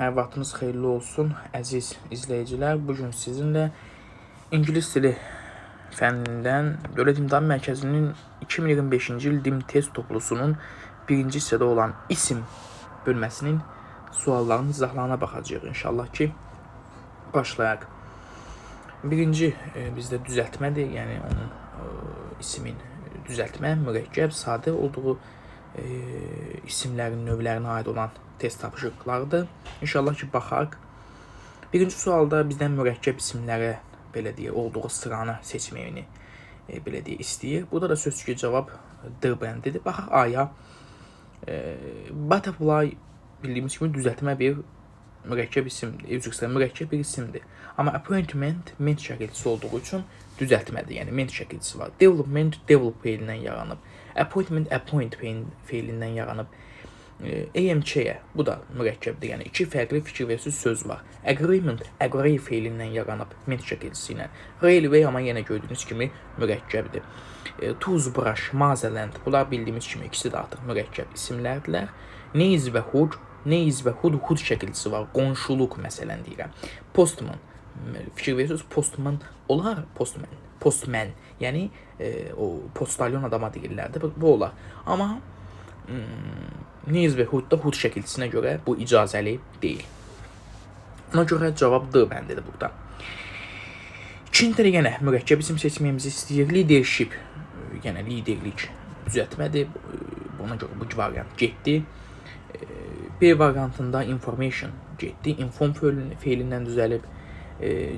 Hər vaxtınız xeyirli olsun, əziz izləyicilər. Bugün sizinlə İngilis dili fənnindən Dövlət İmtahan Mərkəzinin 2025-ci il DİM test toplusunun birinci hissədə olan isim bölməsinin suallarının izahlarına baxacağıq. İnşallah ki, başlayaq. Birinci bizdə düzəltmədir, yəni onun isimin düzəltmə, mürəkkəb, sadə olduğu isimlərin növlərinə aid olan test tapışıqlarıdır. İnşallah ki, baxaq. Birinci sualda bizdən mürəkkəb isimlərə belə deyə olduğu sıranı seçməyini belə deyə istəyir. Burada da sözcüğü cavab D bəndidir. Baxaq A-ya. Butterfly bildiyimiz kimi düzəltmə bir mürəkkəb isimdir. Üzr istəyirəm, mürəkkəb bir isimdir. Amma appointment ment şəkilçisi olduğu üçün düzəltmədir. Yəni ment şəkilçisi var. Development develop feilindən yaranıb. Appointment appoint feilindən yaranıb. AMK-yə, bu da mürəkkəbdir. Yəni iki fərqli fikir və söz var. Agreement, agree feilindən yaranıb ment şəkilçisi ilə. Railway amma yenə gördüyünüz kimi mürəkkəbdir. Toothbrush, Mazeland, bunlar bildiyimiz kimi ikisi də artıq mürəkkəb isimlərdirlər. Neyiz və hud, neyiz və hud şəkilçisi var. Qonşuluq məsələn deyirəm. Postman, fikir verirsiniz, postman olar, postman, yəni o postalyon adama deyirlər də, bu olar. Amma neyiz və hudda hud şəkilçisinə görə bu icazəli deyil. Ona görə cavab D bəndidir burada. İkincide yenə mürəkkəb isim seçməyimizi istəyir. Leadership, yəni liderlik düzəltmədir. Buna görə bu variant getdi. B variantında information getdi. Inform feilindən düzəlib.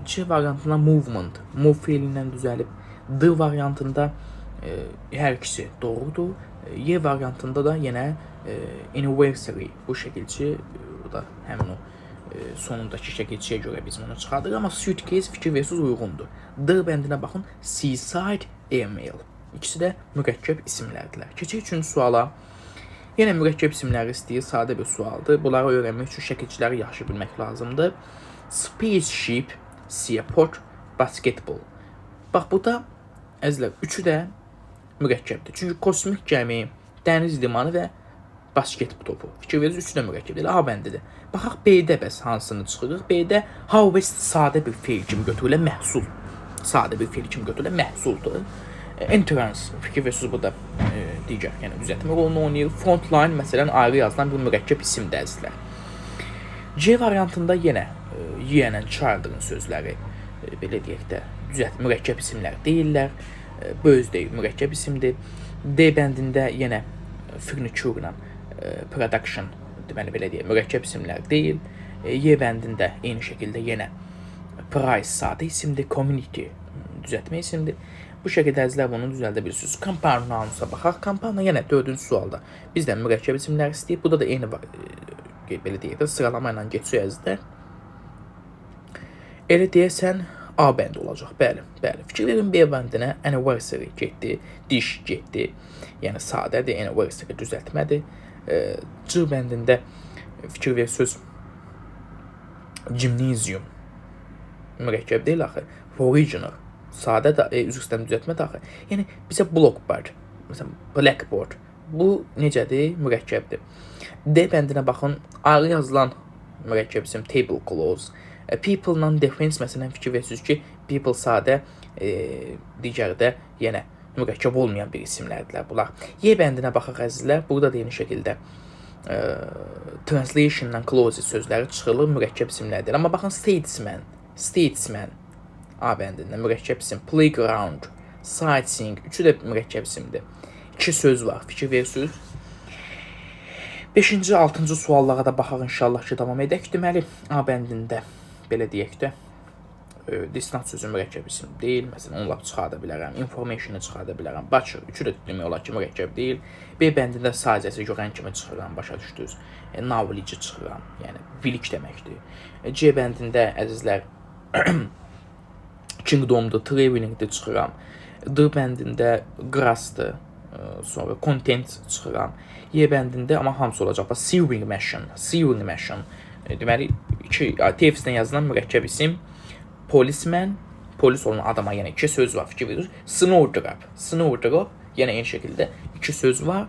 C variantında movement, move feilindən düzəlib. D variantında hər ikisi doğrudur. Y variantında da yenə anniversary bu şəkilçi, bu da həmin o sonundakı şəkilçiyə görə biz bunu çıxardıq. Amma suitcase fikir versiz uyğundur. D bəndinə baxın, seaside email. İkisi də mürəkkəb isimlərdirlər. Keçək üçüncü suala. Yenə mürəkkəb isimləri istəyir, sadə bir sualdır. Bunları öyrənmək üçün şəkilçiləri yaxşı bilmək lazımdır. Spaceship, seaport, basketball. Bax, bu da əzizlər, üçü də mürəkkəbdir. Çünki kosmik gəmi, dəniz limanı və basket topu. Fikir verirsiniz, üçü də mürəkkəbdir. A bəndidir. Baxaq B-də bəs hansını çıxırıq? B-də harvest sadə bir feil kimi götürülən məhsul. Sadə bir feil kimi götürülən məhsuldur. Entrance, fikir verirsiniz, bu da digər, yəni düzəltmə rolunu oynayır. Frontline, məsələn, ayrı yazılan bir mürəkkəb isimdir əzizlər. C variantında yenə yeğənən child'ın sözləri, belə deyək də, mürəkkəb isimlər deyirlər. Bu özdə mürəkkəb isimdir. D bəndində yenə furniture ilə production, deməli belə deyək, mürəkkəb isimlər deyil. Y bəndində eyni şəkildə yenə price sadə isimdir, community düzəltmə isimdir. Bu şəkildə əzizlər bunu düzəldə bilirsiniz. Compound nounsa baxaq. Compound yenə dördüncü sualda bizdən mürəkkəb isimlər istəyib. Burada da eyni belə deyək də sıralama ilə geçiyor əzizlər. Elə deyəsən A bəndi olacaq. Bəli. Fikir verin, B bəndinə anniversary getdi, dish getdi. Yəni sadədir, anniversary düzəltmədir. C bəndində fikir verirsiniz, gymnasium mürəkkəb deyil axı. Original sadə də üzr istəyirəm düzəltmədir axı. Yəni bizə blockboard, məsələn blackboard. Bu necədir? Mürəkkəbdir. D bəndinə baxın, ayrı yazılan mürəkkəb isim tablecloths. People-la defense məsələn fikir verirsiniz ki, people sadə, digərdə yenə mürəkkəb olmayan bir isimlərdirlər bunlar. Y bəndinə baxaq əzizlər, burada da eyni şəkildə translation-la close sözləri çıxılır, mürəkkəb isimlərdir. Amma baxın statesman A bəndində mürəkkəb isim, playground, sightseeing, üçü də mürəkkəb isimdir. İki söz var, fikir verirsiniz. 5-ci, 6-cı suallara da baxaq inşallah ki, davam edək. Deməli, A bəndində belə deyək də, destinat sözü mürəkkəb isim deyil. Məsələn, onları çıxarda bilərəm, information'ı çıxarda bilərəm. Butcher, üçü də demək olar ki, mürəkkəb deyil. B bəndində sadəcəsi görən kimi çıxıram, başa düşdünüz. Knowledge çıxıram, yəni bilik deməkdir. C bəndində əzizlər kingdom'dur, traveling'dir çıxıram. D bəndində grass'dır, sonra content çıxıram. Y bəndində amma hamısı olacaq. Sewing machine. Deməli, TF-dən yazılan mürəkkəb isim. Policeman, polis olan adama yenə iki söz var, fikir verir. Snowdrop, yenə eyni şəkildə iki söz var.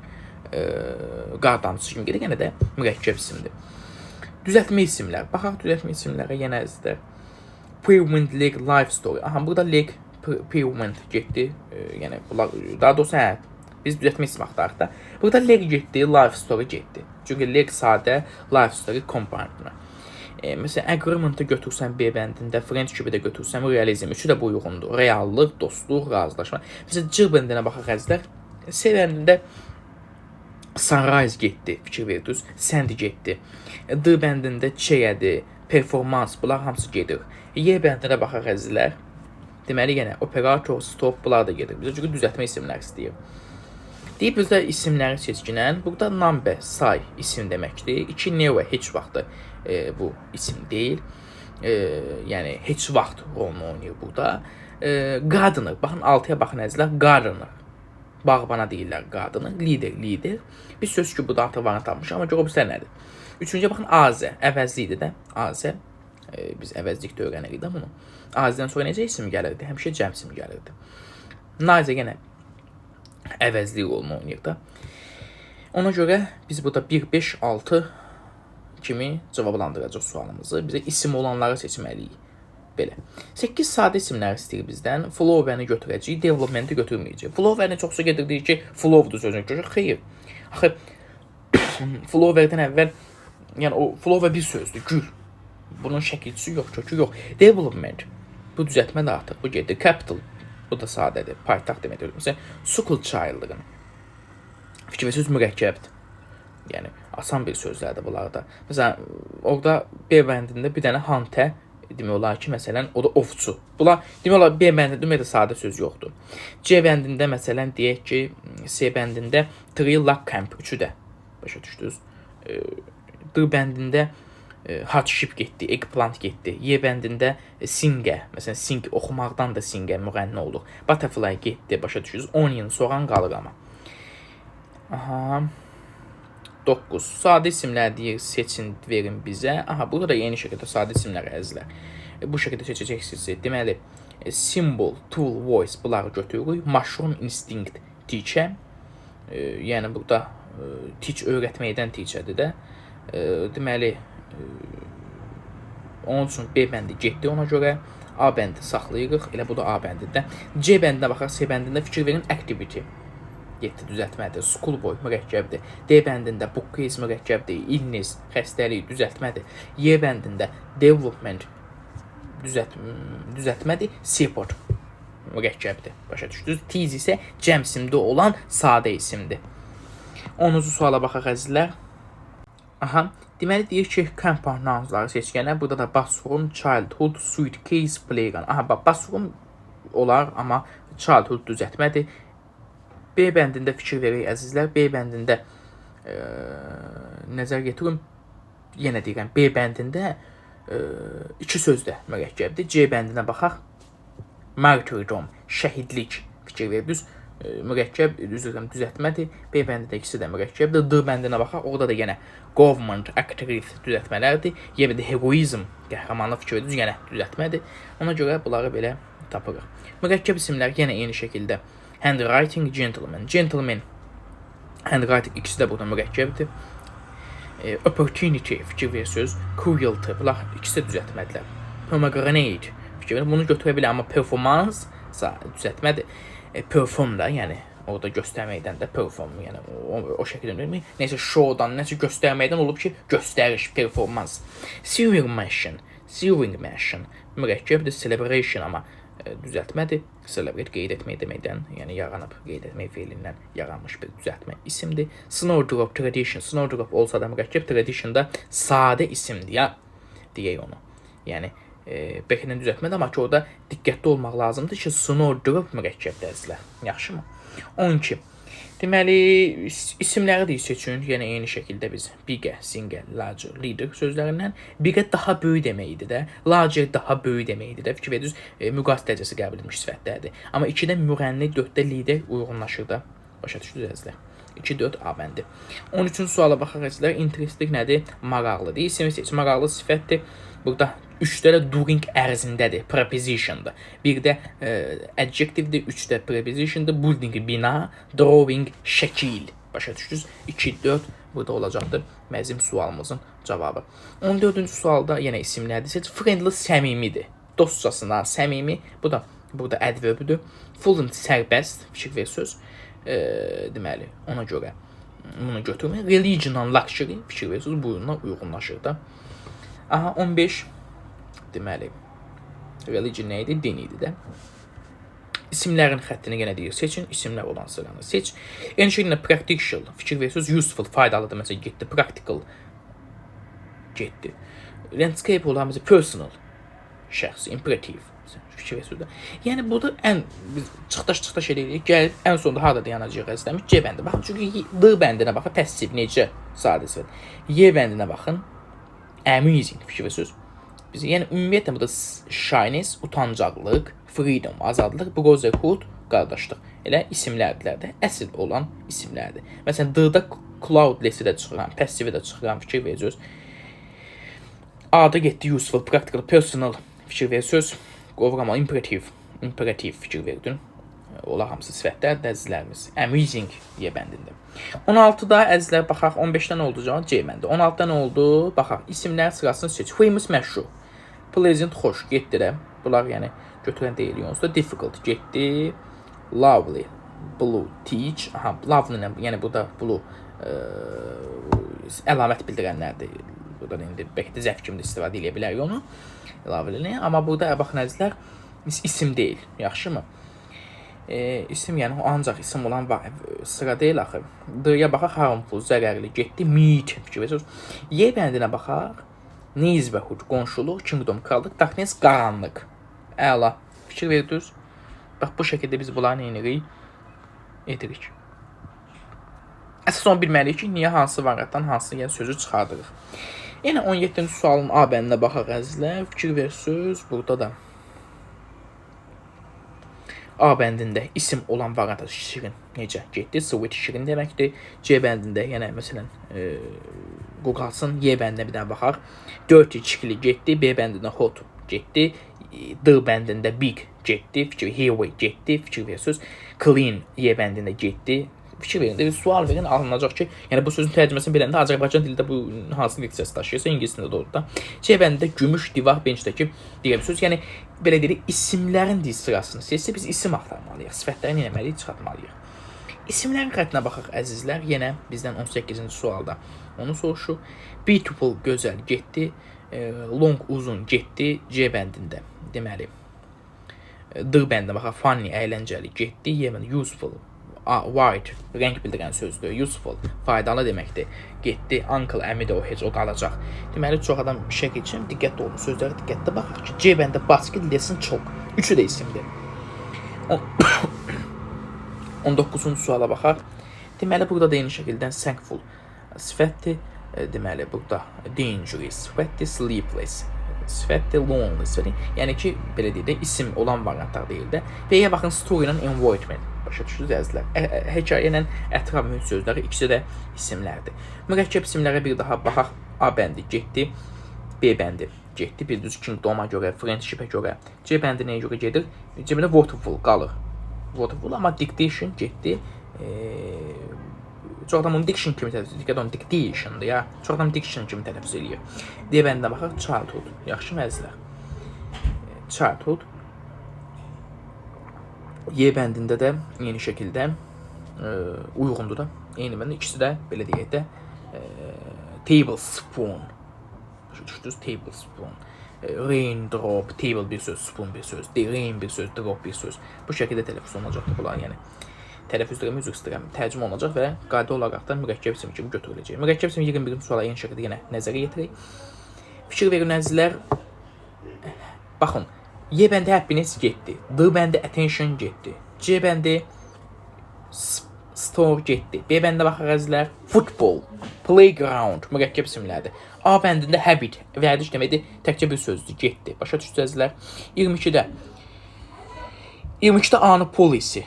Qar damcısı kimi gedir, yenə də mürəkkəb isimdir. Düzəltmə isimlər. Baxaq düzəltmə isimlərə yenə əzizlər. Pavement leg life story. Aha, burada leg pavement getdi. Yəni bunlar daha doğrusu biz düzəltmə isim axtarıq da. Burada leg getdi, life story getdi. Çünki leg sadə, life story compound. Məsələn, agreement-ı götürsən B bəndində, friendship-i də götürsən, realizm. Üçü də bu uyğundur. Reallıq, dostluq, razılaşma. Məsələn, C bəndinə baxaq əzizlər. C bəndində sunrise getdi, fikir verdiniz. Send getdi. D bəndində çəyədi, performans, bunlar hamısı gedir. Y bəndinə baxaq əzizlər. Deməli, yenə operator, stop, bunlar da gedir. Bizə çünki düzəltmə isimlər istəyir. Deyib bizdə isimləri seçkinən, burada number, say isim deməkdir. 2 never heç vaxt bu isim deyil. Yəni heç vaxt rolunu oynayır burada. Gardener, baxın 6-ya baxın əzizlər, gardener. Bağbana deyirlər qadını, lider. Bir söz ki, bu da artıq varını tapmış, amma görürsünüz nədir? Üçüncüyə baxın, azə, əvəzlikdir də, azə. Biz əvəzlikdə öyrənirik də bunu. Azədən sonra necə isim gəlirdi? Həmişə cəm isim gəlirdi. Nazə yenə əvəzlik rolunu oynayır da. Ona görə biz burada 1, 5, 6 kimi cavablandıracaq sualımızı. Bizə isim olanları seçməliyik. Belə. 8 sadə isimlər istəyir bizdən. Flower-ni götürəcəyik, development-i götürməyəcək. Flower-ni çoxsa gedirdik ki, flower-dur sözünü görür. Xeyr. Axı, flower-dən əvvəl, yəni o flower bir sözdür, gül. Bunun şəkilçisi yox, kökü yox. Development. Bu düzəltmə də artıq. Bu gedir. Capital. Bu da sadədir. Paytaxt deməkdir. Məsələn, school child-lığın. Fikir və söz mürəkkəbdir. Yəni, asan bir sözlərdir bunlar da. Məsələn, orada B bəndində bir dənə hunter demək olar ki, məsələn, o da ovçu. Bunlar demək olar B bəndində demək sadə söz yoxdur. C bəndində məsələn deyək ki, C bəndində tree log camp üçü də başa düşdünüz. D bəndində hardship getdi, eggplant getdi. Y bəndində singer, məsələn, sing oxumaqdan da singer müğənni olur. Butterfly getdi, başa düşdünüz. Onion soğan qalır amma. Aha. 9. Sadə isimlər deyir, seçin, verin bizə. Aha, burada da yeni şəkildə sadə isimlər əzizlər. Bu şəkildə seçəcəksiniz. Deməli, symbol, tool, voice bunları götürürük. Mushroom instinct, teacher. Yəni, burada teach öyrətməkdən teacherdir də. Deməli, onun üçün B bəndi getdi ona görə. A bəndi saxlayırıq. Elə bu da A bəndidə. C bəndinə baxaq, C bəndində fikir verin, activity. 7 düzəltmədir, schoolboy mürəkkəbdir. D bəndində book case mürəkkəbdir, illness, xəstəlik düzəltmədir. Y bəndində development düzəltmədir, support mürəkkəbdir. Başa düşdünüz? Tiz isə cəm isimdə olan sadə isimdir. 10-cu suala baxaq əzizlər. Aha, deməli deyir ki, compound nounsları seçkənə, burada da bathroom, childhood, suitcase, playground. Aha, bax, bathroom olar, amma childhood düzəltmədir. B bəndində fikir verək əzizlər. B bəndində nəzər yetirin. Yenə deyirəm, B bəndində 2 söz də mürəkkəbdir. C bəndinə baxaq. Martyrdom, şəhidlik fikir verdiniz. Mürəkkəb, düzəltmədir. B bəndində ikisi də mürəkkəbdir. D bəndinə baxaq. Orada da yenə government, activist düzəltmələrdir. Y bəndə heroizm, qəhrəmanlıq fikir verdiniz. Yenə düzəltmədir. Ona görə bunları belə tapırıq. Mürəkkəb isimlər yenə eyni şəkildə. Handwriting, gentleman. Gentleman, handwriting ikisi də burada mürəkkəbdir. Opportunity, fikir verirsiniz. Cruelty, bunlar ikisi də düzəltmədirlər. Pomegranate, fikir verin. Bunu götürə bilər, amma performance düzəltmədir. Perform da, yəni orada göstərməkdən də perform, yəni o şəkildə bilmək. Neysə, showdan, nəsə göstərməkdən olub ki, göstəriş, performans. Sewing machine, mürəkkəbdir. Celebration, amma düzəltmədir. Celebrate qeyd etmək deməkdən, yəni yaranıb, qeyd etmək feilindən yaranmış bir düzəltmə isimdir. Snowdrop, tradition. Snowdrop olsa da mürəkkəb, tradition da sadə isimdir, ya deyək onu. Yəni, bəlkə düzəltmədir, amma ki, orada diqqətli olmaq lazımdır ki, snowdrop mürəkkəbdir əzizlər. Yaxşı mı? 12. Deməli, isimləri də seçin, yəni eyni şəkildə biz bigger, singer, larger, leader sözlərindən. Bigger daha böyük deməkdir də, larger daha böyük deməkdir də. Fikir verirsiniz, müqas dərəcəsi qəbul edilmiş sifətlərdir. Amma 2-də müğənni, 4-də lider uyğunlaşır da. Başa düşdünüz əzizlər. 2-4 A bəndi. 13-cü suala baxaq əzizlər. Interesting nədir? Maraqlıdır. İsmi seç. Maraqlı sifətdir. Burada 3-də də during ərzindədir, prepositiondur. 1-də adjectivedir, 3-də prepositiondur, building bina, drawing şəkil. Başa düşdünüz? 2, 4, burada olacaqdır bizim sualımızın cavabı. 14-cü sualda yenə isimlərdir. Seç friendly səmimidir. Dostcasına səmimi. Bu da burada adverbdir. Fluent sərbəst fikir ver söz. Deməli, ona görə bunu götürmək. Religional luxury fikir ver söz buyuruna uyğunlaşır da. Aha 15 deməli religion nə idi? Din idi də. İsimlərin xəttini yenə deyir. Seçin. İsimlər olan sıranı seç. Eyni şəkildə practical fikir ver söz useful faydalıdır. Məsələn getdi. Practical getdi. Landscape olan mesela personal şəxsi, imperative fikir ver sözdə. Yəni burada ən biz çıxdaş eləyirik. Gəlib ən sonunda harda dayanacağıq əzizləmiş? C bəndi. Baxın çünki D bəndinə baxın passiv necə sadə sifət. Y bəndinə baxın amusing fikir ver söz. Biz yəni ümumiyyətlə burada shyness, utancaqlıq, freedom, azadlıq, brotherhood, qardaşlıq. Elə isimlərdirlər də, əsl olan isimlərdir. Məsələn, D-da cloudless-i də çıxıram, passive-i də çıxıram, fikir ver söz. A-da getdi useful, practical, personal fikir ver söz. Qovuram, imperative fikir verdin. Ola hamısı sifətlər, əzizlərimiz. Amusing deyə bəndində. 16-da əzizlər baxaq, 15-dən oldu cavab C bəndi. 16-da nə oldu? Baxaq, isimlər sırasını seç. Famous məşhur. Pleasant xoş getdi də. Bunlar yəni götürən deyil yonsuz da difficult getdi. Lovely, blue, teach. Aha, lovely yəni burada blue əlamət bildirənlərdir. Burada indi bəlkə də zəf kimi istifadə edə bilərik onu. Lovely, amma burada baxın əzizlər isim deyil. Yaxşımı? İsim yəni ancaq isim olan sıra deyil axı. D-yə baxaq harmful, zərərli getdi. Meat fikir verirsiniz. Y bəndinə baxaq. Neighborhood, qonşuluq, kingdom, krallıq, darkness, qaranlıq. Əla. Fikir verdiniz. Bax bu şəkildə biz bunları nə edirik. Əsas onu bilməliyik ki, niyə hansı variantdan hansı sözü çıxardırıq. Yenə 17-ci sualın A bəndinə baxaq əzizlər. Fikir verirsiniz. Burada da A bəndində isim olan variantı şirin necə getdi? Sweet şirin deməkdir. C bəndində yenə məsələn Google-sın Y bəndinə bir dənə baxaq. Dirty çikili getdi. B bəndində hot getdi. D bəndində big getdi. Fikir heavy getdi. Fikir verirsiniz. Clean Y bəndində getdi. Fikir verin. Bir sual verin alınacaq ki, yəni bu sözün tərcüməsini biləndə Azərbaycan dilində bu hansı diksiyası daşıyırsa ingilis dilində də olur da. C bəndində gümüş divar bencdəki digər bir söz. Yəni belə deyirik, isimlərin dil sırasını seçsə biz isim axtarmalıyıq. Sifətləri nə etməliyik? Çıxartmalıyıq. İsimlərin xəttinə baxaq əzizlər. Yenə bizdən 18-ci sualda onu soruşuq. Beautiful gözəl getdi. Long uzun getdi. C bəndində. Deməli D bəndinə baxaq. Funny əyləncəli getdi. Y bəndində useful white rəng bildirən sözdür. Useful faydalı deməkdir. Getdi. Uncle əmi də o heç o qalacaq. Deməli çox adam şək üçün diqqətli olun. Sözlərə diqqətli baxaq ki, C bəndə basket, lesson çox. Üçü də isimdir. 19-cu suala baxaq. Deməli burada da eyni şəkildə thankful sifətdir. Deməli burada dangerous sifətdir, sleepless sifətdir, lonely sifətdir. Yəni ki, belə deyək də isim olan variantlar deyil də. B-yə baxın story ilə environment. Başa düşdünüz əzizlər. Hekayə ilə ətraf mühit sözləri ikisi də isimlərdir. Mürəkkəb isimlərə bir daha baxaq. A bəndi getdi. B bəndi getdi. Bir düz kingdoma görə, friendshipə görə. C bəndi nəyə görə gedir? C-bəndə waterfall qalır. Waterfall amma dictation getdi. Çox adam onu diction kimi tələffüz edir. Onu dictationdır ya. Çox adam diction kimi tələffüz edir. D bəndinə baxaq. Childhood. Yaxşı mı əzizlər? Childhood. Y bəndində də eyni şəkildə uyğundur da. Eyni bəndə ikisi də belə deyək də tablespoon. Başa düşdünüz? Tablespoon. Raindrop, table bir söz, spoon bir söz, rain bir söz, drop bir söz. Bu şəkildə tələffüz olunacaqdır bunlar. Yəni tələffüzlərimi üzr istəyirəm. Tərcümə olunacaq və qayda olaraq da mürəkkəb isim kimi götürüləcək. Mürəkkəb isim 21-ci suala eyni şəkildə yenə nəzərə yetirək. Fikir verin əzizlər. Baxın. Y bəndi happiness getdi. D bəndi attention getdi. C bəndi store getdi. B bəndə baxaq əzizlər. Football, playground mürəkkəb isimlərdir. A bəndində habit, vərdiş deməkdir. Təkcə bir sözdür, getdi. Başa düşdünüz əzizlər. 22-də A-nın policy.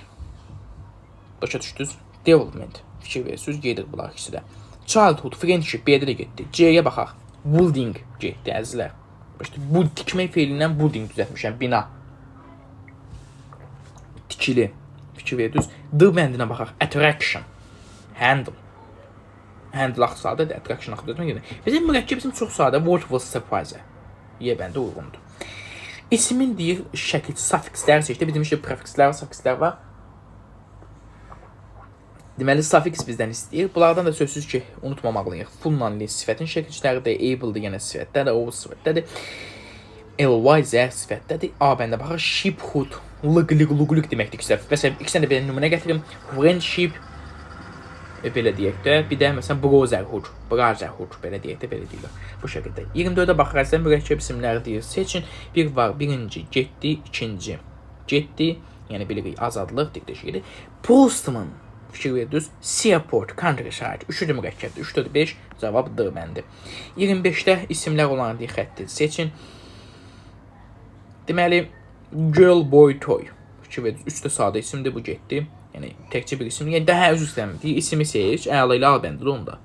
Başa düşdünüz? Development. Fikir verirsiniz, gedir bunlar ikisi də. Childhood, friendship B-də də getdi. C-yə baxaq. Building getdi əzizlər. İşte bu tikmək feilindən building düzəltmişəm, bina. Tikili. Fikir verdiniz. D bəndinə baxaq. Attraction. Handle. handle sadə, attraction axtarmaq gedir. Bizim mürəkkəb isim çox sadə, word was surprise. Y-bəndə uyğundur. İsmin deyir şəkil suffixlər seçdi. Bizim işte prefikslər, suffixlər var. Deməli suffix bizdən istəyir. Bunlardan da sözsüz ki, unutmamalıyıq. Full-la sifətin şəkilçiləridir, able-dır yenə sifətdədir, over sifətdədir. Ly, z sifətdədir. A bəndə baxır, shiphood, lıq deməkdir ki, məsələn, ikisindən də belə nümunə gətirim. Friendship, belə deyək də, bir də məsələn brotherhood, belə deyək də, belə deyirlər. Bu şəkildə. 24-də baxarsan mürəkkəb isimləri deyir. Seçin. Bir var, birinci, getdi, ikinci, getdi, yəni bilirik azadlıq, dikdəşikdir. Postman, fikir verdiniz, seaport, countryside, üçü də mürəkkəbdir. 3, 4, 5, cavab D bəndi. 25-də isimlər olan deyir xətti. Seçin. Deməli, girl, boy, toy. Fikir verdiniz, 3 də sadə isimdir, bu getdi. Yəni təkcə bir isim. Yəni daha üzr istəyirəm. Deyir ismi seç, əla ilə al bəndi onda.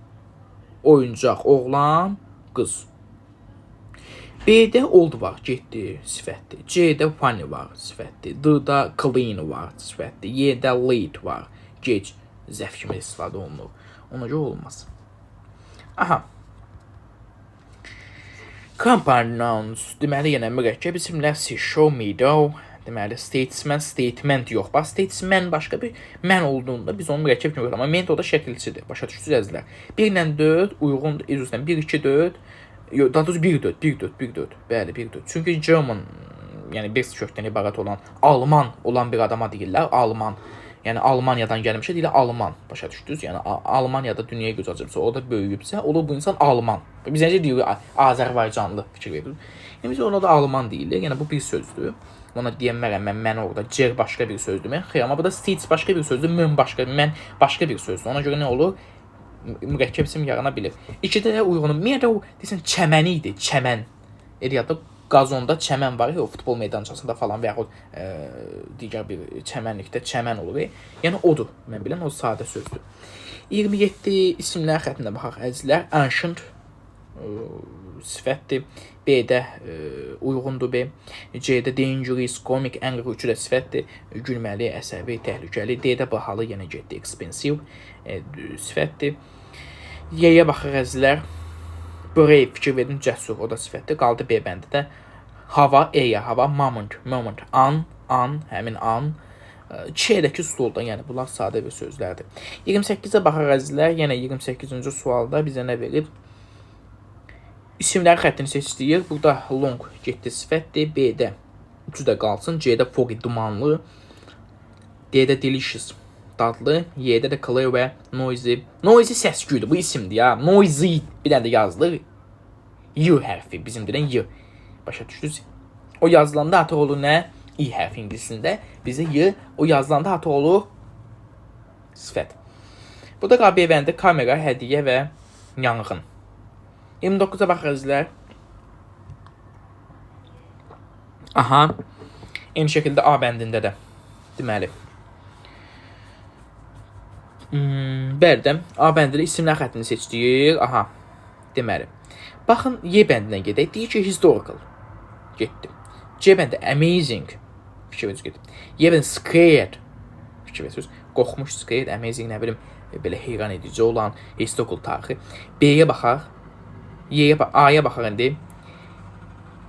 Oyuncaq, oğlan, qız. B-də old var, getdi, sifətdir. C-də funny var, sifətdir. D-də clean var, sifətdir. Y-də late var, gec, zəf kimi istifadə olunur. Ona görə olmaz. Aha. Compound nouns. Deməli, yenə mürəkkəb isimlər. Show, meadow. Deməli, statesman, statement yox. Bax, statesman başqa bir mən olduğunda biz onu mürəkkəb kimi yox. Amma ment o da şəkilçidir. Başa düşdünüz əzizlər. 1 ilə 4 uyğundur. Üzrdən 1, 2, 4. Yox, daha doğrusu 1, 4, 1, 4, 1, 4. Bəli, 1, 4. Çünki German, yəni bir kökdən ibarət olan, Alman olan bir adama deyirlər. Alman. Yəni Almaniyadan gəlmişə deyirlər Alman. Başa düşdünüz? Yəni Almaniyada dünyaya göz açıbsa, o da böyüyübsə, olur bu insan Alman. Biz necə deyirik Azərbaycanlı fikir veririk. Yəni biz ona da Alman deyilir. Yəni bu bir sözdür. Ona deyənmərəm, mən orada cer başqa bir sözdür. Xeyr, amma burada states başqa bir sözdür, mən başqa bir sözdür. Ona görə nə olur? Mürəkkəb isim yarana bilir. 2-də də uyğunum. Meadow desən çəməni idi, çəmən. Eliyada qazonda çəmən var, o futbol meydançasında falan və yaxud digər bir çəmənlikdə çəmən olur. Yəni odur, mən bilən o sadə sözdür. 27 isimlər xəttində baxaq əzizlər. Ancient sifətdir. B-də uyğundur B. C-də dangerous, comic, angry, üçü də sifətdir. Gülməli, əsəbi, təhlükəli. D-də bahalı, yenə getdi, expensive sifətdir. Y-yə baxır əzizlər. Brave, fikir verin, cəsur, o da sifətdir. Qaldı B bəndi də. Hava, E-yə, hava, moment, an, həmin an. Ç-dəki stolda, yəni bunlar sadə bir sözlərdir. 28-ə baxır əzizlər. Yenə 28-ci sualda bizə nə verib? İsimlərin xəttini seçdiyirik. Burada long getdi sifətdir. B-də üçü də qalsın. C-də foggy, dumanlı. D-də delicious, dadlı. Y-də də clear və noisy. Noisy səsküydür. Bu isimdir ya. Noisy. Bir dənə də yazılır. Y hərfi. Bizim deyilən Y. Başa düşdünüz? O yazılanda artıq olur nə? İ hərfi ingilisində. Bizə Y. O yazılanda artıq olur sifət. Burada qabiyə bəndə kamera, hədiyyə və yanğın. 29-a baxırızlar. Aha. Eyni şəkildə A bəndində də. Deməli. Bəli, A bəndində isimlər xəttini seçdik. Aha. Deməli. Baxın, Y bəndinə gedək. Deyir ki, historical. Getdi. C bəndə amazing. Fikir verirsiniz, getdi. Y bəndə scared. Fikir verirsiniz. Qorxmuş, scared, amazing, nə bilim, belə heyran edici olan historical tarixi. B-yə baxaq. A-ya baxaq indi.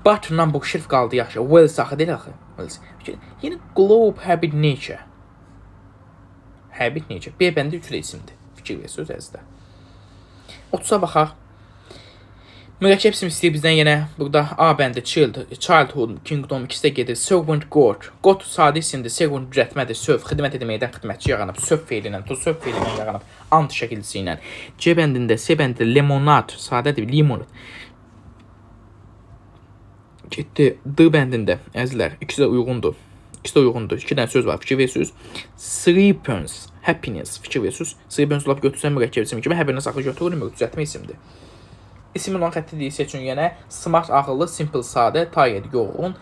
Button-dan bu şərf qaldı yaxşı. Wells axı deyil axı. Yeni globe, habit, nature. Habit, nature. B bəndə üçü də isimdir. Fikir verirsiniz əzizlər. 30-a baxaq. Mürəkkəb isim istəyir bizdən yenə burada A bəndə childhood, kingdom ikisi də gedir. Servant, god. God sadə isimdir. Servant düzəltmədir. Söv, xidmət etməkdən xidmətçi yaranıb. Söv feilindən yaranıb. Ant şəkilçisi ilə. C bəndində, C bəndində lemonad, sadədir, limonad. Getdi D bəndində, əzizlər, ikisi də uyğundur. İki dənə söz var, fikir verirsiniz. Threepence, happiness, fikir verirsiniz. Threepence olab götürsən mürəkkəb isim kimi, happiness axı götürülmür, düzəltmə isimdir. İsim olan xətti deyil, seçin yenə. Smart, ağıllı, simple, sadə, tired, yorğun,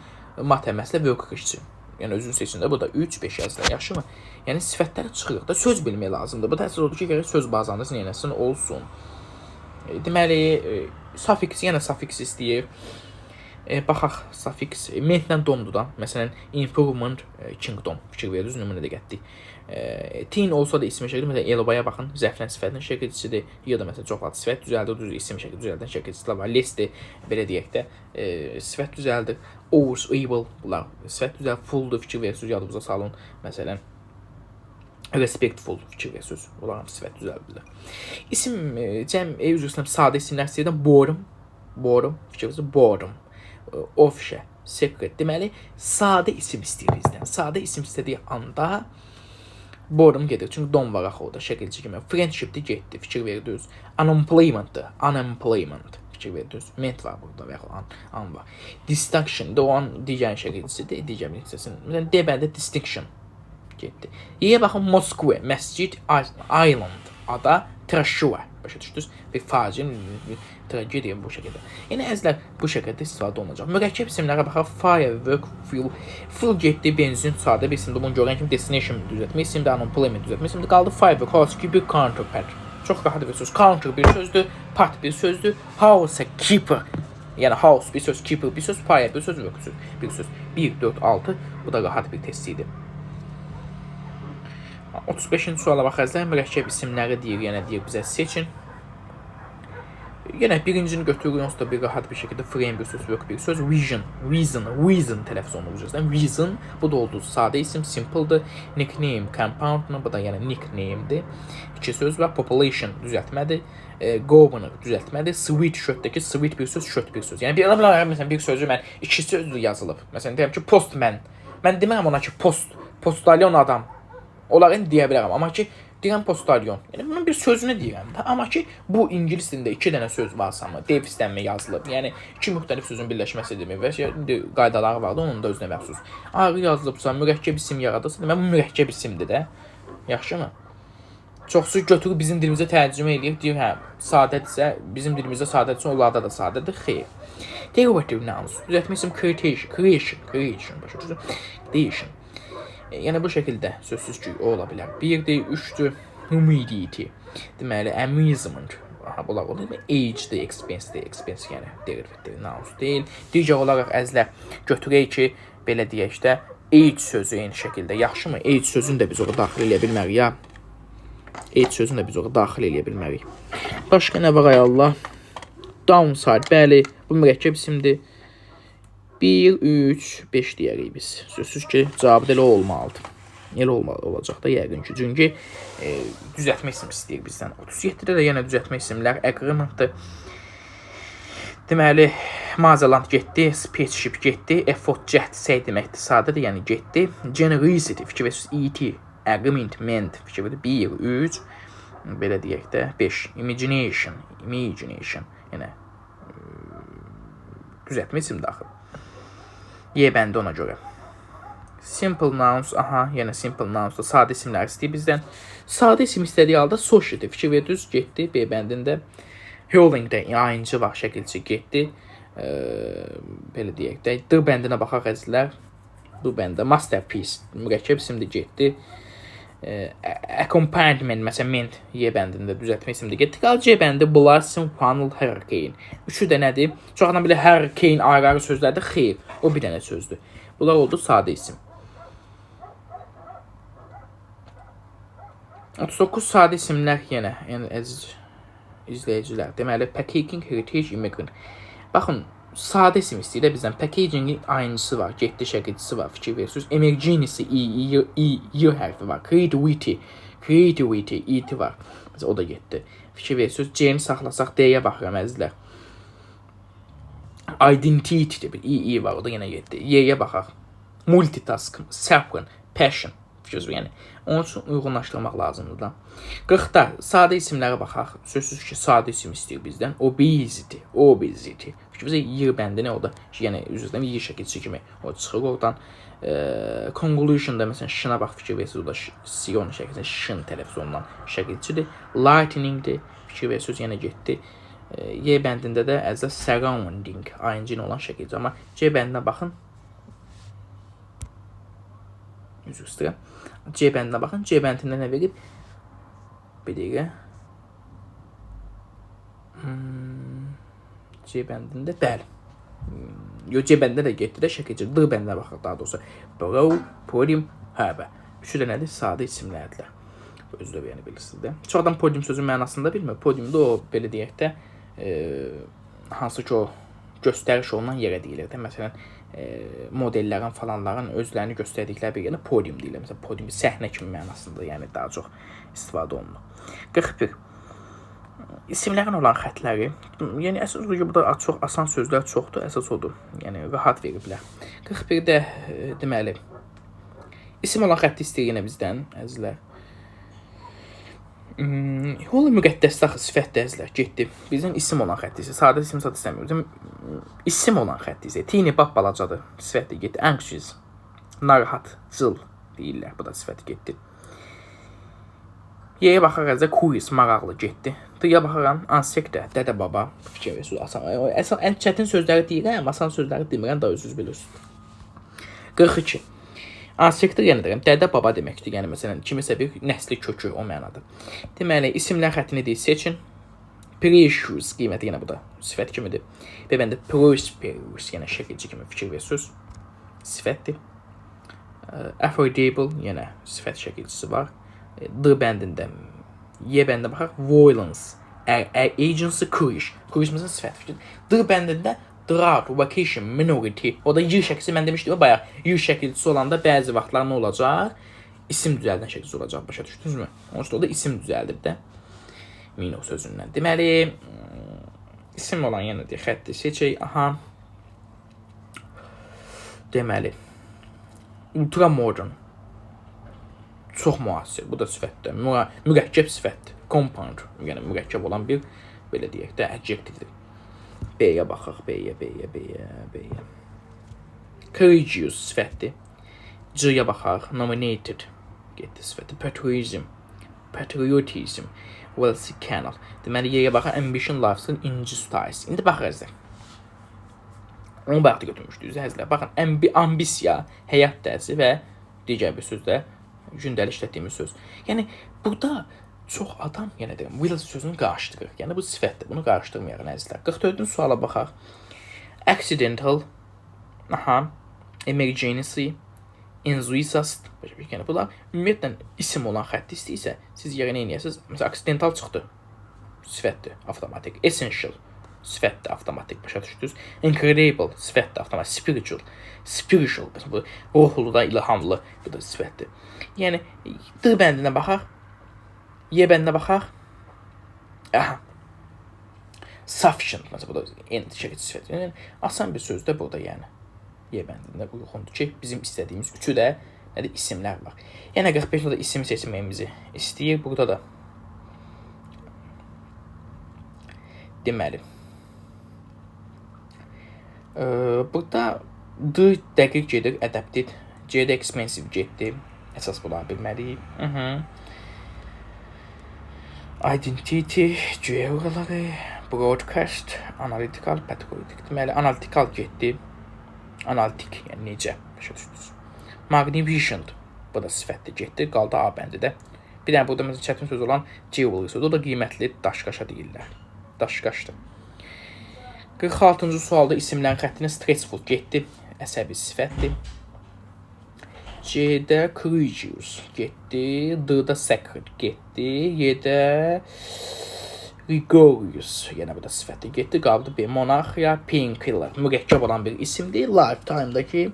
mat əməslə, work işçi. Yəni özünü seçin də, bu da 3-5 yazılar, yaxşı mı? Yəni sifətləri çıxırıq da, söz bilmək lazımdır. Bu təsir oldu ki, gərək söz bazanız neyləsin, olsun. Deməli, suffix, yenə suffix istəyir. Baxaq, suffix mentdən domdur da. Məsələn, improvement, kingdom fikir verirsiniz, nümunədə getdik. Teen olsa da isim şəkli, məsələn, Elobaya baxın, zəfrən sifətinin şəkilçisidir, ya da məsələn, çox vaxt sifət düzəldir, düz isim şəkli düzəldən şəkilçilər var. Lesdir, belə deyək də, sifət düzəldir. Overs, able, bunlar sifət düzəldir, fulldur, fikir verirsiniz, yadınıza salın. Məsələn, respectful fikir verirsiniz, bunlar hamısı sifət düzəldirlər. İsim, cəm, üzr istəyirəm, sadə isimlər istəyirəm, boredom, fikir verirsiniz, boredom. Official, secret. Deməli, sadə isim istəyir bizdən. Sadə isim istədiyi anda boredom gedir. Çünki dom var axı orada, şəkilçi kimi. Friendshipdir, getdi, fikir verdiniz. Unemploymentdir, unemployment, fikir verdiniz. Ment var burada və yaxud an var. Distraction-da o an digər şəkilçisidir, digər bir hissəsinin. Məsələn, D-bəndə distinction getdi. Yeyə baxın, Moskva, məscid, island, ada, trashua. Başa düşdünüz? Bir faciə, tragediya bu şəkildə. Yəni əzlər bu şəkildə istifadə olunacaq. Mürəkkəb isimlərə baxaq. Firework, fuel. Fuel getdi, benzin, sadə bir isimdir. Bunu görən kimi destination düzəltmə isimdir, unemployment düzəltmə isimdir. Qaldı firework, housekeeper, counterpart. Çox rahat bir söz. Counter bir sözdür, part bir sözdür. House keeper. Yəni house bir söz, keeper bir söz, fire bir söz, work bir söz. 1, 4, 6. Bu da rahat bir test idi. 35-ci suala baxacağıq. Mürəkkəb isimləri deyir, yəni deyir bizə seçin. Yenə birincini götürürük, onsuz da bir rahat bir şəkildə frame bir söz, work bir söz, reason tələffüz olunur. Reason, bu da oldu sadə isim, simpledır. Nickname, compound, bu da yəni nickname'dir. İki söz var, population düzəltmədir. Governor düzəltmədir. Sweatshirtdəki sweet bir söz, shirt bir söz. Yəni bir məsələn bir sözü mən iki sözdür yazılıb. Məsələn deyirəm ki, postman. Mən demərəm ona ki, postalyon adam. Onların deyə bilərəm, amma ki, deyirəm postalyon. Yəni, bunun bir sözünü deyirəm də. Amma ki, bu ingilis dilində 2 dənə söz varsa mı, defisdənmi yazılıb. Yəni, 2 müxtəlif sözün birləşməsidir mi və qaydaları vardı, onun da özünə məxsus. Ayrı yazılıbsa, mürəkkəb isim yaradırsa, demək, bu mürəkkəb isimdir də. Yaxşı mı? Çoxsu götürüb bizim dilimizə tərcümə eləyib, deyir, hə, sadədirsə, bizim dilimizdə sadədirsə, onlarda da sadədir, xeyr. Derivative nouns, düzəltmə isim creation, başa düşürsən? Creation. Yəni bu şəkildə sözsüz ki, o ola bilər. 1-dir, 3-dür, humidity. Deməli, amusement. Aha, bunlar olur. Age-dir, expense-dir, expense yəni derivative nouns deyil. Digər olaraq əzlər götürək ki, belə deyək də, age sözü eyni şəkildə. Yaxşı mı? Age sözünü də biz ora daxil eləyə bilmərik, ya. Age sözünü də biz ora daxil eləyə bilmərik. Başqa nə var, ay Allah? Downside, bəli, bu mürəkkəb isimdir. 1, 3, 5 deyərik biz. Sözsüz ki, cavabı da elə olmalıdır. Elə olacaq da yəqin ki. Çünki düzəltmə isim istəyir bizdən. 37-də də yenə düzəltmə isimlər agreement-dır. Deməli, mazaland getdi, spaceship getdi, effort, cəhd, səy deməkdir. Sadədir, yəni getdi. Generosity, fikir verirsiniz, ET, agreement, ment, fikir verirsiniz, 1, 3, belə deyək də, 5. Imagination, yenə düzəltmə isim daxil. Y bəndi ona görə. Simple nouns, aha, yenə simple nouns da sadə isimlər istəyir bizdən. Sadə isim istədiyi halda society, fikir verdiniz, getdi. B bəndində holdingdə ayıncı var, şəkilçi getdi. Belə deyək də. D bəndinə baxaq əzizlər. D bəndə masterpiece, mürəkkəb isimdir, getdi. Accompaniment, məsələn, ment Y bəndində düzəltmə isimdir, getdi. Qal C bəndi blossom, funnel, hurricane. Üçü də nədir? Çoxdan belə hurricane ayrı sözlərdir, xeyr. O bir dənə sözdür. Bunlar oldu sadə isim. 39 sadə isimlər yenə, yəni əziz izləyicilər. Deməli, packaging, heritage, immigrant. Baxın, sadə isim istəyir bizdən. Packagingin aynısı var, getdi şəkilçisi var, fikir verirsiniz. Emergency, Y hərfi var. Creativity, E-ti var. Mesela o da getdi. Fikir verirsiniz. C-ni saxlasaq D-yə baxıram əzizlər. Identity de bir E var, o da yenə getdi. Y-yə baxaq. Multitask, serpent, passion. Yəni, onun üçün uyğunlaşdırmaq lazımdır da. 40-da sadə isimlərə baxaq. Sözsüz ki, sadə isim istəyir bizdən. Obesity. Fikrimizə Y bəndi nə o da? Yəni, üzrdən Y şəkilçisi kimi o çıxır oradan. Conclusion'da məsələn, şına bax, fikir verirsiniz. O da Sion şəkilçisi, şın tələffüz olunan şəkilçidir. Lightning'dir. Fikir verirsiniz, yenə getdi. Y bəndində də as a surrounding, ayıncı olan şəkilçi. Amma C bəndinə baxın. Üzr istəyirəm. C bəndinə baxın. C bəndində nə verir? Bir dəqiqə. C bəndində bəli. Yo, C bəndə də getdi də şəkilcə. D bəndinə baxaq daha doğrusu. Bro, podium, həbə. Üçü də nədir? Sadə isimlərdir. Özü də yəni bilirsiniz də. Çoxdan podium sözün mənasını da bilmir. Podium da o belə deyək də hansı ki o göstəriş olunan yerə deyilir də. Məsələn, modellərin falanların özlərini göstərdikləri bir yerə podium deyilir. Məsələn, podium səhnə kimi mənasında, yəni daha çox istifadə olunur. 41. İsimlərin olan xətləri, yəni əsas odur ki, burada çox asan sözlər çoxdur, əsas odur. Yəni rahat veriblər. 41-də deməli isim olan xətti istəyir yenə bizdən, əzizlər. Ola müqəddəsdə axı sifətdə əzizlər, getdi. Bizdən isim olan xətti isə, sadə isim zat istəmiyor. İsim olan xətti isə, tini bab balacadır, sifətdə getdi. Anxious, narahat, cıl deyirlər, bu da sifəti getdi. Y'yə baxaraq əzizlər, curious, maraqlı getdi. D-yə baxaram, ansekdə, dədə baba, fikir verirsiniz, asan. Ən çətin sözləri deyirəm, asan sözləri demirəm, da özünüz bilirsiniz. 42. Ansektor yəni deyirəm, dədə baba deməkdir. Yəni məsələn, kimisə bir nəsli kökü o mənada. Deməli, isimlər xəttini deyil, seçin. Precious qiyməti yenə bu da sifət kimidir. Və bəndə prosperous, yəni şəkilci kimi fikir verirsiniz. Sifətdir. Affordable, yenə sifət şəkilcisi var. D bəndində, Y bəndində baxaq, violence, agency, courage. Courage məsələn sifət. D bəndində drought, vacation, minority. O da y şəkilsi, mən demişdim bayaq, y şəkilcisi olanda bəzi vaxtlar nə olacaq? İsim düzəldən şəkilsi olacaq, başa düşdünüzmü? Onun üçün o da isim düzəldir də. Minor sözündən. Deməli, isim olan yenə deyək, xətti seçək. Aha. Deməli, ultramodern. Çox müasir. Bu da sifətdir. Mürəkkəb sifətdir. Compound. Yəni mürəkkəb olan bir, belə deyək də, adjektivdir. B-yə baxaq. B-yə. Courageous sifətdir. C-yə baxaq. Nominated. Getdi sifətdir. Patriotism. Wealthy canal. Deməli, Y-yə baxaq. Ambition, lifestyle, injustice. İndi baxaq əzlər. Onu bayaqda götürmüşdük. Əzlər. Baxın, ambisiya, həyat dərsi və digər bir sözdə gündəlik işlətdiyimiz söz. Yəni, burada çox adam, yenə deyəm, will sözünü qarışdırır. Yəni, bu sifətdir. Bunu qarışdırmayaq, əzizlər. 44-cü suala baxaq. Accidental, emergency, enthusiast. Yəni, bunlar ümumiyyətlə isim olan xətti istəyirsə, siz yerə nə edirsiniz? Məsələn, accidental çıxdı. Sifətdir, avtomatik. Essential, sifətdir, avtomatik. Başa düşdünüz? Incredible, sifətdir, avtomatik. Spiritual, bu ruhlu da, ilhamlı, bu da sifətdir. Yəni, D bəndinə baxaq, Y bəndinə baxaq, sufficient, məsələn, bu da end şəkilci sifət. Yəni, asan bir sözdür burada, yəni, Y bəndində uyğundur ki, bizim istədiyimiz üçü də nədir, isimlər var. Yəni, 45-də isim seçməyimizi istəyir, burada da deməli, burada D dəqiq gedir, adapted, C-də expensive getdi. Əsas bunları bilməliyik. Identity, geografi, broadcast, analytical, patriotic. Deməli, analytical getdi. Analitik, yəni necə, başa düşdünüz. Magnificent, bu da sifətli getdi, qaldı A bəndidə. Bir dənə burada məsələn çətin söz olan jewelry sözü, o da qiymətli daşqaşa deyirlər. Daşqaşdır. 46-cı sualda isimlərin xəttini stressful getdi, əsəbi sifətdir. C-də courageous getdi, D-də sacred getdi, Y-də rigorous, yenə bu da sifətdir getdi, qaldı B, monarxiya, painkiller, mürəkkəb olan bir isimdir, lifetime-daki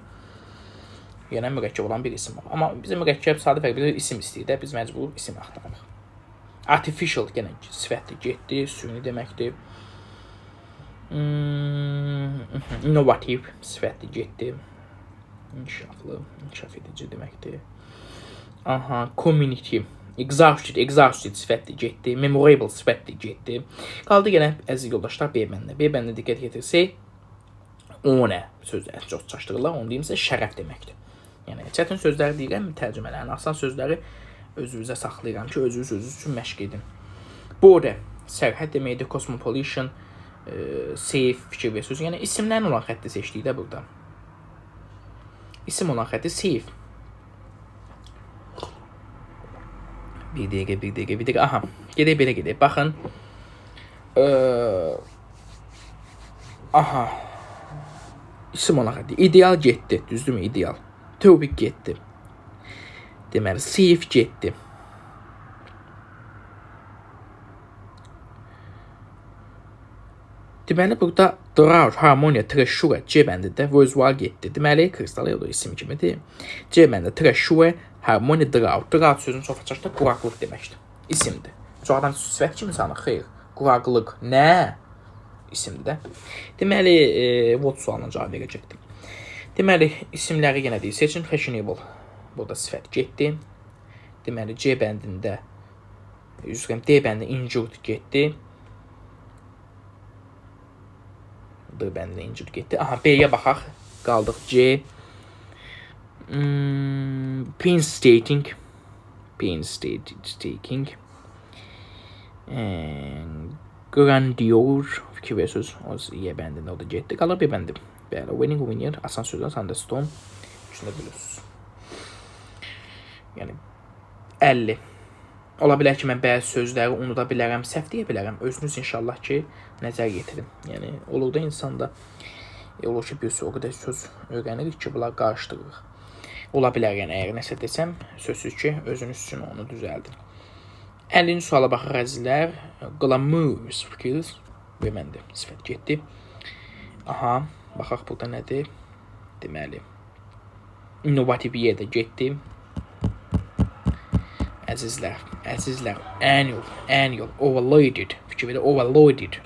yenə mürəkkəb olan bir isim var. Amma bizə mürəkkəb sadə fərq bir isim istəyir də, biz məcbur isim axtarırıq. Artificial yenə sifətdir getdi, süni deməkdir. Innovative sifətli getdi. İnkişaflı, inkişaf edici deməkdir. Community, exhausted sifətli getdi. Memorable sifətli getdi. Qaldı yenə əziz yoldaşlar B bəndə. B bəndə diqqət yetirsək, honor sözü çox çaşdırırlar. Onu deyimsə şərəf deməkdir. Yəni çətin sözləri deyirəm, tərcümələrini, asan sözləri özünüzə saxlayıram ki, özünüz üçün məşq edin. Border, sərhəd deməkdir, cosmopolitan, safe fikir verirsiniz. Yəni isimlərin olan xətti seçdik də burada. İsim olan xətti safe. Bir dəqiqə. Aha, gedək belə gedək. Baxın. İsim olarak ideal getdi, düzdürmü? İdeal. Tövbik getdi. Deməli, safe getdi. Deməli, burada Draur, Harmonia, Treasure, C bəndində Visual getdi. Deməli, Kristal o da isim kimidir. C bəndində Treasure, Harmonia, Draur. Draur sözünün çox açıqda quraqlıq deməkdir. İsimdir. Çox adam sifət kimi sanır. Xeyr. Quraqlıq nə? İsimdir də. Deməli, what sualına cavab verəcəkdim. Deməli, isimləri yenə deyil. Seçin fashionable. Burada sifət getdi. Deməli, C bəndində D bəndində injured getdi. D bəndində injured getdi. Aha, B-yə baxaq. Qaldıq C. Painstaking. Painstaking. Grandiose. Fikir verirsiniz. O Y bəndində o da getdi. Qalır B bəndi. Bəli, winning, winner, asan sözlər, thunderstorm. Düşünə bilirsiniz. Yəni 50. Ola bilər ki, mən bəzi sözləri unuda bilərəm, səhv deyə bilərəm. Özünüz inşallah ki, nəzər yetirin. Yəni, olur da insanda, olur ki, bir soruda söz öyrənirik ki, bunlar qarışdırırıq. Ola bilər, yəni, əgər nəsə desəm, sözsüz ki, özünüz üçün onu düzəldin. 50-ci suala baxır əzizlər. Glamorous skills. Və məndə sifət getdi. Aha, baxaq burada nədir? Deməli, innovativ yerdə getdi. Əzizlər, annual, overloaded, fikir verir, overloaded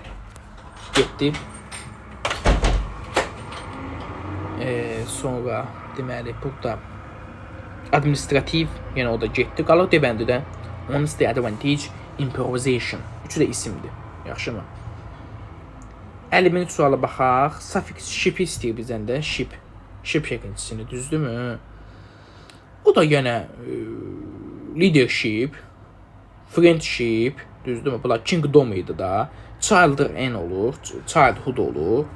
getdi. Sonra, deməli, burada administrativ, yəni o da getdi. Qalıq debəndi də, honestly, advantage, improvisation. Üçü də isimdir, yaxşı mı? 50-ci suala baxaq. Suffix ship istəyir bizdən də, ship şəkilçisini, düzdürmü? O da yenə leadership, friendship, düzdürmü? Bunlar kingdom idi da. Children olur, childhood olur.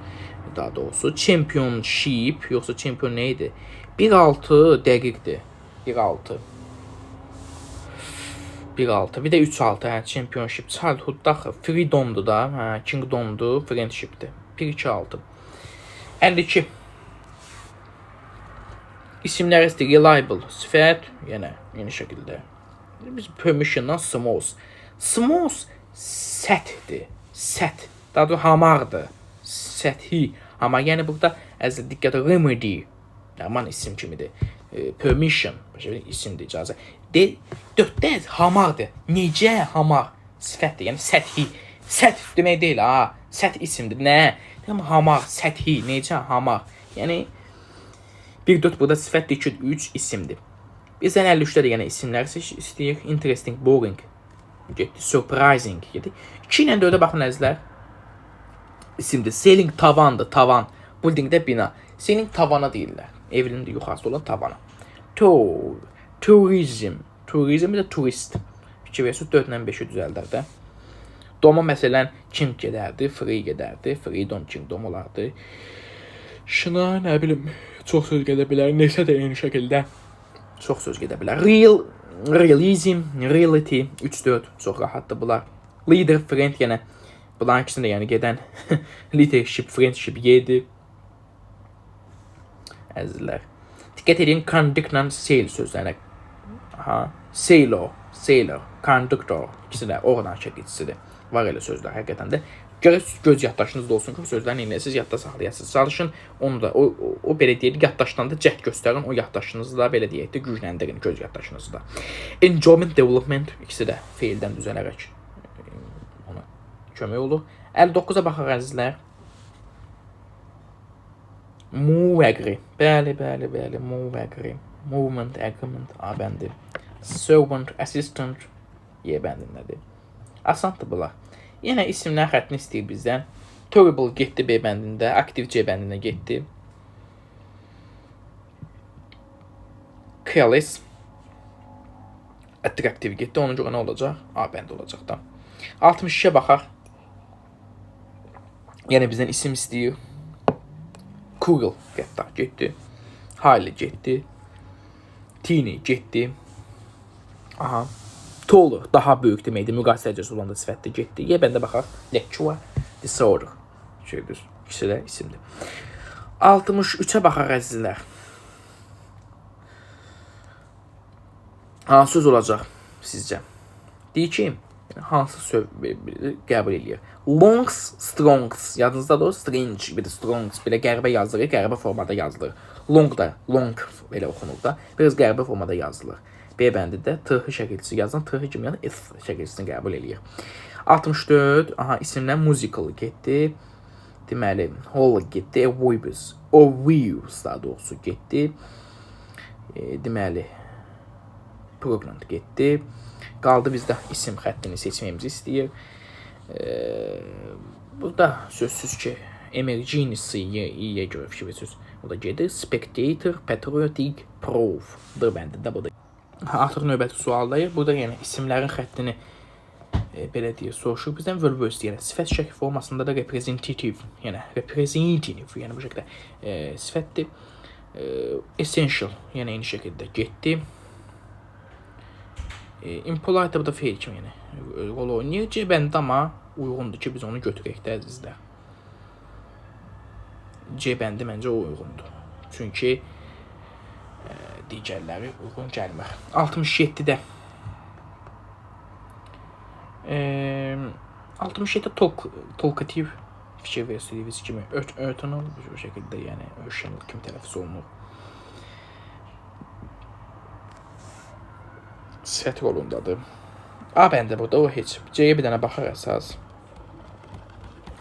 Daha doğrusu championship, yoxsa champion nə idi? 1-6 dəqiqdir. 1-6. Bir də 3-6, hə, championship, childhood daxı, freedomdur da, hə, kingdomdur, friendshipdir. 1-2-6. 52. İsimlər istəyir, reliable, sifət, yenə, yeni şəkildə. Biz permissiondan smooth. Smooth sətdir, sət. Daha doğrusu hamardır, səthi. Amma yəni burada əzlə diqqət remedy, aman isim kimidir. Permission, isimdir, icazə. 4-də hamardır. Necə hamar? Sifətdir, yəni səthi. Səth demək deyil, ha. Səth isimdir. Nə? Deyəm, hamar, səthi, necə hamar? Yəni, 1-4 burada sifətdir, 2-3 isimdir. Bizdən 53-də də yəni isimlər istəyir. Interesting, boring, getdi. Surprising, getdi. 2 ilə 4-ə baxın əzlər. İsimdir. Ceiling tavandır, tavan. Buildingdə bina. Ceiling tavana deyirlər. Evinin də yuxarısı olan tavana. Tourism. Tourism də turist. Fikir verirsiniz, 4 ilə 5-i düzəldər də. Doma məsələn, king gedərdi, free gedərdi. Freedom, kingdom olardı. Şuna, nə bilim, çox söz gedə bilər. Nesə də eyni şəkildə çox söz gedə bilər. Realism, reality, 3-4 çox rahatdır bunlar. Leader, friend, yenə bunların ikisində yəni gedən leadership, friendship, 7. Əzizlər. Diqqət edin, conductla sail sözlərinə. Aha, sailor, conductor, ikisi də oradan şəkilçisidir. Var elə sözlər həqiqətən də. Göz yaddaşınızda olsun ki, sözlərin siz yadda saxlayasınız. Çalışın, onu da, o belə deyək, yaddaşdan da cəhd göstərin, o yaddaşınızı da belə deyək də gücləndirin, göz yaddaşınızı da. Enjoyment, development, ikisi də feildən düzələrək ona kömək olur. 59-a baxaq əzizlər. Move agree. Bəli, move agree. Movement, agreement, A bəndi. Servant, assistant, Y bəndindədir. Asandır bunlar. Yenə isimlər xəttini istəyir bizdən. Terrible getdi B bəndində, aktiv C bəndində getdi. Careless, attractive getdi. Onun görə nə olacaq? A bəndi olacaq da. 62-ə baxaq. Yenə bizdən isim istəyir. Cool getdi. Highly getdi. Teeny getdi. Aha. Taller, daha böyük deməkdir. Müqayisəcəsi olanda sifətdə getdi. Y bəndə baxaq. Lecture, disorder. İkisi də isimdir. 63-ə baxaq əzizlər. Hansı söz olacaq sizcə? Deyir ki, hansı söz qəbul edir? Longs, strongs. Yadınızdadır o? Strange, bir də strongs. Belə qəribə yazılır, qəribə formada yazılır. Long da, long belə oxunur da. Biraz qəribə formada yazılır. B bəndində TH şəkilçisi yazılan TH kimi yəni F şəkilçisini qəbul edir. 64. Aha, isimlə musical getdi. Deməli, hall getdi. Ovius daha doğrusu getdi. Deməli, pregnant getdi. Qaldı bizdə isim xəttini seçməyimizi istəyir. Burada sözsüz ki, emergency-yə görə fikir verirsiniz. O da gedir. Spectator, patriotic, proof. D bəndində bu da. Artıq növbəti sualdayıq. Burada yəni isimlərin xəttini belə deyir, soruşur bizdən verbose yəni sifət şəkli formasında da representative, yəni yəni bu şəkildə sifətdir. Essential, yəni eyni şəkildə getdi. Impolite burada feil kimi yəni rol oynayır. C bəndi amma uyğundur ki, biz onu götürək də əzizlər. C bəndi məncə o uyğundur. Çünki digərləri uyğun gəlmir. 67-də 67-də talkative fikir versiniz kimi ötünül bu şəkildə yəni öşənil kimi tələffüz olunur. Sifət rolundadır. A bəndə burada o heç. C-yə bir dənə baxar əsas.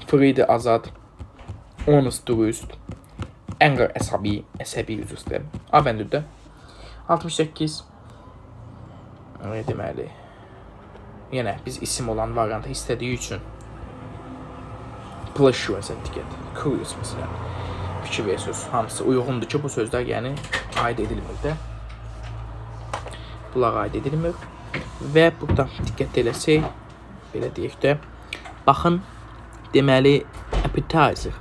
Free-dir, azad. Honest, dürüst. Anger, əsəbi üzr istəyirəm. A bəndə 68. Deməli, yenə biz isim olan variantı istədiyi üçün pleasure əsədiyyət, curious məsələn fikir verirsiniz. Hamısı uyğundur ki, bu sözlər yəni aid edilmir də. Bunlar aid edilmir. Və burada diqqət eləsək, belə deyək də, baxın, deməli, appetizer.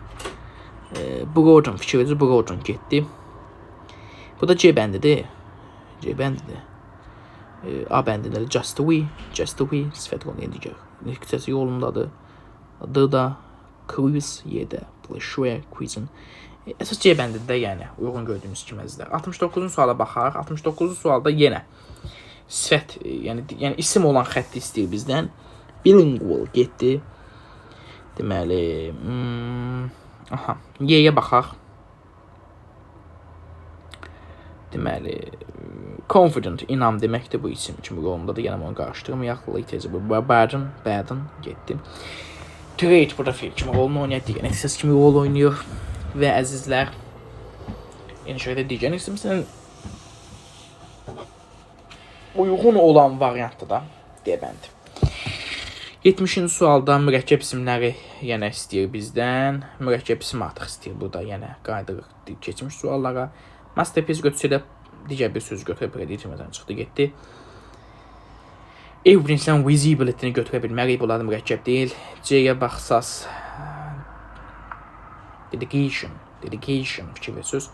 Broadun fikir verirsiniz, Broadun getdi. Bu da C bəndidir. C bəndidir. A bəndində just a wee sifət qonu yendigər. Nüqtəsi yolundadır. D da cruise, Y də pleasure, cuisine. Əsas C bəndində yəni uyğun gördüyümüz kimi əzizlər. 69-cu suala baxarıq. 69-cu sualda yenə sifət, yəni isim olan xətti istəyir bizdən. Bilingual getdi. Deməli, aha, Y-yə baxaq. Deməli, confident, inam deməkdir bu isim kimi rolunda da yəni onu qarışdırmayaq. Latezi bu, badın getdi. Trade burada fil kimi rolunu oynayır, digər nəticəsi kimi rol oynayır. Və əzizlər, yəni şöyle digər nəticəsi uyğun olan variantdır da D bəndi. 70-ci sualda mürəkkəb isimləri yenə istəyir bizdən. Mürəkkəb isim artıq istəyir burada, yəni qaydırıq keçmiş suallara. Masterpiece götürsə də digər bir söz götürə biləcək çıxdı, getdi. Evidencdən visibility-ni götürə bilmərik, bunlar mürəkkəb deyil. C-yə baxsaz, dedication fikir və söz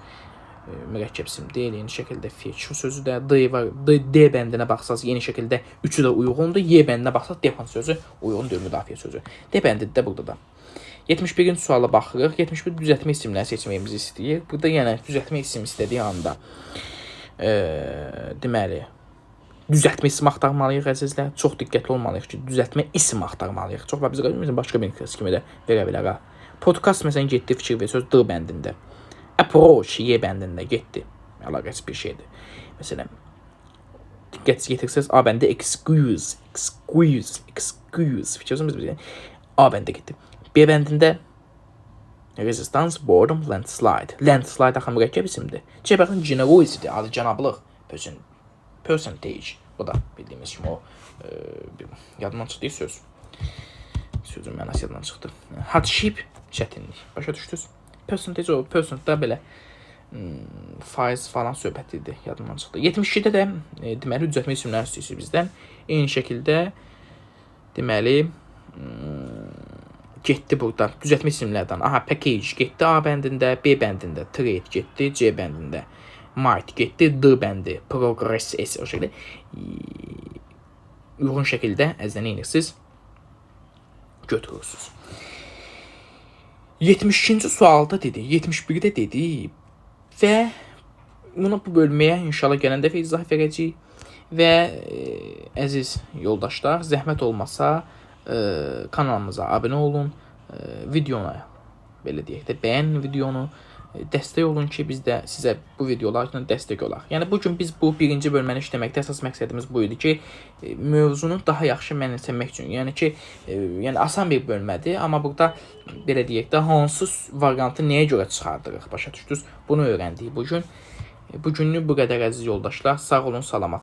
mürəkkəb isim deyil, yeni şəkildə feature sözü də. D bəndinə baxsaz, yeni şəkildə üçü də uyğundur. Y bəndinə baxsaz, defense sözü uyğundur, müdafiə sözü. D bəndi də burada da. 71-ci suala baxırıq. 71 düzəltmə isimləri seçməyimizi istəyir. Burada yəni düzəltmə isim istədiyi anda deməli düzəltmə isim axtarmalıyıq əzizlər. Çox diqqətli olmalıyıq ki, düzəltmə isim axtarmalıyıq. Çox biz başqa bir kəs kimi də verə bilər. Podcast məsələn getdi fikir və söz D bəndində. Approach Y bəndində getdi. Əlaqəsi bir şeydir. Məsələn diqqət yetirsəz A bəndə excuse fikir biz A bəndə getdi. B bəndində resistance, boredom, landslide. Landslide axı mürəkkəb isimdir. C baxın generosity, adı cənablıq, percentage. Bu da bildiyimiz kimi o yadımdan çıxdığı söz. Sözün mənası yadımdan çıxdı. Hardship, çətinlik. Başa düşdünüz? Percentage o, percent-da belə faiz falan söhbət idi, yadımdan çıxdı. 72-də də deməli düzəltmə isimləri istəyir bizdən. Eyni şəkildə deməli getdi burada düzəltmə isimlərdən. Aha, package getdi A bəndində, B bəndində trade getdi, C bəndində might getdi, D bəndi progress o şəkildə uyğun şəkildə əzdən eynirsiniz götürürsünüz. 72-ci sualda dedi, 71-də dedi və bunu bu bölməyə inşallah gələn dəfə izah verəcəyik. Və əziz yoldaşlar, zəhmət olmasa kanalımıza abunə olun, videona belə deyək də bəyənin videonu, dəstək olun ki, biz də sizə bu videolarla dəstək olaq. Yəni bugün biz bu birinci bölməni işləməkdə əsas məqsədimiz bu idi ki, mövzunu daha yaxşı mənimsəmək üçün. Yəni ki, yəni asan bir bölmədir, amma burada belə deyək də hansı variantı nəyə görə çıxardırıq, başa düşdünüz? Bunu öyrəndik bugün. Bugünlük bu qədər əziz yoldaşlar. Sağ olun, salamat.